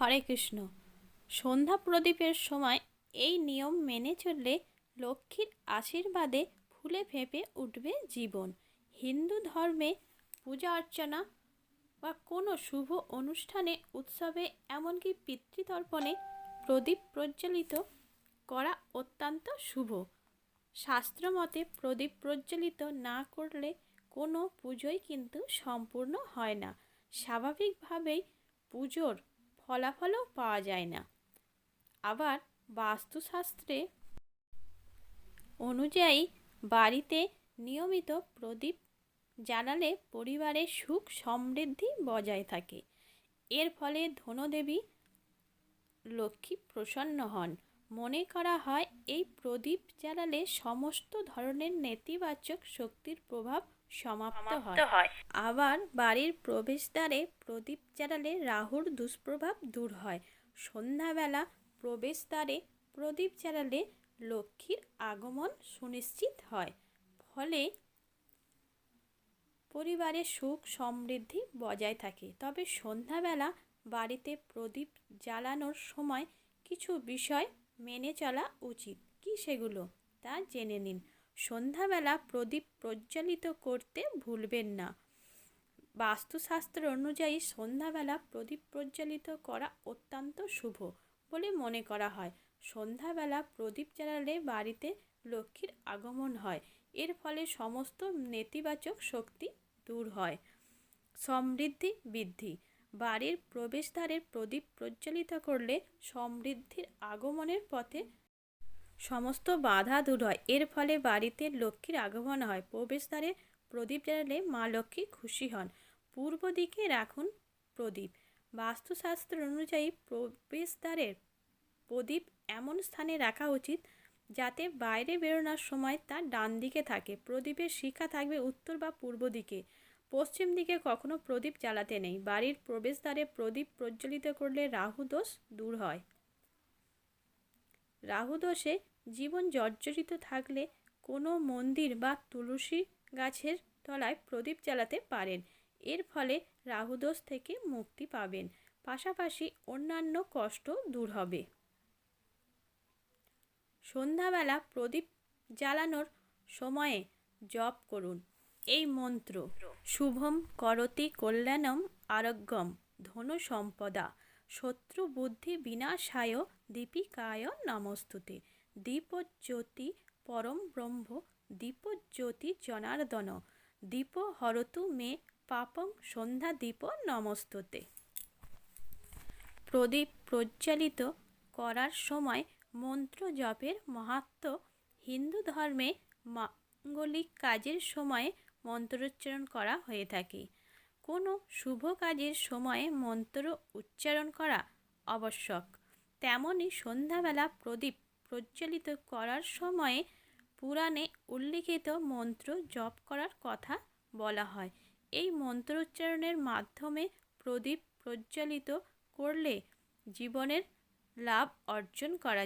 হরে কৃষ্ণ। সন্ধ্যা প্রদীপের সময় এই নিয়ম মেনে চললে লক্ষ্মীর আশীর্বাদে ফুলে ফেঁপে উঠবে জীবন। হিন্দু ধর্মে পূজা অর্চনা বা কোনো শুভ অনুষ্ঠানে, উৎসবে, এমনকি পিতৃতর্পণে প্রদীপ প্রজ্বলিত করা অত্যন্ত শুভ। শাস্ত্রমতে প্রদীপ প্রজ্বলিত না করলে কোনো পুজোই কিন্তু সম্পূর্ণ হয় না। স্বাভাবিকভাবেই পুজোর ফলাফলও পাওয়া যায় না। আবার বাস্তুশাস্ত্রে অনুযায়ী বাড়িতে নিয়মিত প্রদীপ জ্বালালে পরিবারের সুখ সমৃদ্ধি বজায় থাকে। এর ফলে ধনদেবী লক্ষ্মী প্রসন্ন হন। মনে করা হয় এই প্রদীপ জ্বালালে সমস্ত ধরনের নেতিবাচক শক্তির প্রভাব সমাপ্ত হয়। আবার বাড়ির প্রবেশদ্বারে প্রদীপ জ্বালালে রাহুর দুষ্প্রভাব দূর হয়। সন্ধ্যাবেলা প্রবেশদ্বারে প্রদীপ জ্বালালে লক্ষ্মীর আগমন সুনিশ্চিত হয়। ফলে পরিবারে সুখ সমৃদ্ধি বজায় থাকে। তবে সন্ধ্যাবেলা বাড়িতে প্রদীপ জ্বালানোর সময় কিছু বিষয় মেনে চলা উচিত। কি সেগুলো তা জেনে নিন। সন্ধ্যাবেলা প্রদীপ প্রজ্বলিত করতে ভুলবেন না। বাস্তুশাস্ত্র অনুযায়ী সন্ধ্যাবেলা প্রদীপ প্রজ্বলিত করা অত্যন্ত শুভ বলে মনে করা হয়। সন্ধ্যাবেলা প্রদীপ জ্বালালে বাড়িতে লক্ষ্মীর আগমন হয়। এর ফলে সমস্ত নেতিবাচক শক্তি দূর হয়, সমৃদ্ধি বৃদ্ধি। বাড়ির প্রবেশদ্বারে প্রদীপ প্রজ্বলিত করলে সমৃদ্ধির আগমনের পথে সমস্ত বাধা দূর হয়। এর ফলে বাড়িতে লক্ষ্মীর আগমন হয়। প্রবেশদ্বারে প্রদীপ জ্বালালে মা লক্ষ্মী খুশি হন। পূর্ব দিকে রাখুন প্রদীপ। বাস্তুশাস্ত্র অনুযায়ী প্রবেশদ্বারের প্রদীপ এমন স্থানে রাখা উচিত যাতে বাইরে বেরোনোর সময় তা ডান দিকে থাকে। প্রদীপের শিখা থাকবে উত্তর বা পূর্ব দিকে। পশ্চিম দিকে কখনো প্রদীপ জ্বালাতে নেই। বাড়ির প্রবেশদ্বারে প্রদীপ প্রজ্বলিত করলে রাহু দোষ দূর হয়। রাহু দোষে জীবন জর্জরিত থাকলে কোনো মন্দির বা তুলসী গাছের তলায় প্রদীপ জ্বালাতে পারেন। এর ফলে রাহু দোষ থেকে মুক্তি পাবেন, পাশাপাশি অন্যান্য কষ্ট দূর হবে। সন্ধ্যাবেলা প্রদীপ জ্বালানোর সময়ে জপ করুন এই মন্ত্র: শুভম করোতি কল্যাণম আরোগ্যম ধনু সম্পদা শত্রু বুদ্ধি বিনাশায় দীপিকায় নমস্তুতে। দীপজ্যোতি পরম ব্রহ্ম দীপজ্যোতি জনার্দন দীপ হরতু মে পাপং সন্ধ্যা দীপ নমস্তুতে। প্রদীপ প্রজ্বলিত করার সময় মন্ত্র জপের মাহাত্ম্য। হিন্দু ধর্মে মাঙ্গলিক কাজের সময়ে মন্ত্রোচ্চারণ করা হয়ে থাকে। কোনো শুভ কাজের সময়ে মন্ত্র উচ্চারণ করা আবশ্যক। তেমনি সন্ধ্যাবেলা প্রদীপ প্রজ্বলিত করার সময়ে পুরাণে উল্লিখিত মন্ত্র জপ করার কথা বলা হয়। এই মন্ত্রোচ্চারণের মাধ্যমে প্রদীপ প্রজ্বলিত করলে জীবনের লাভ অর্জন করা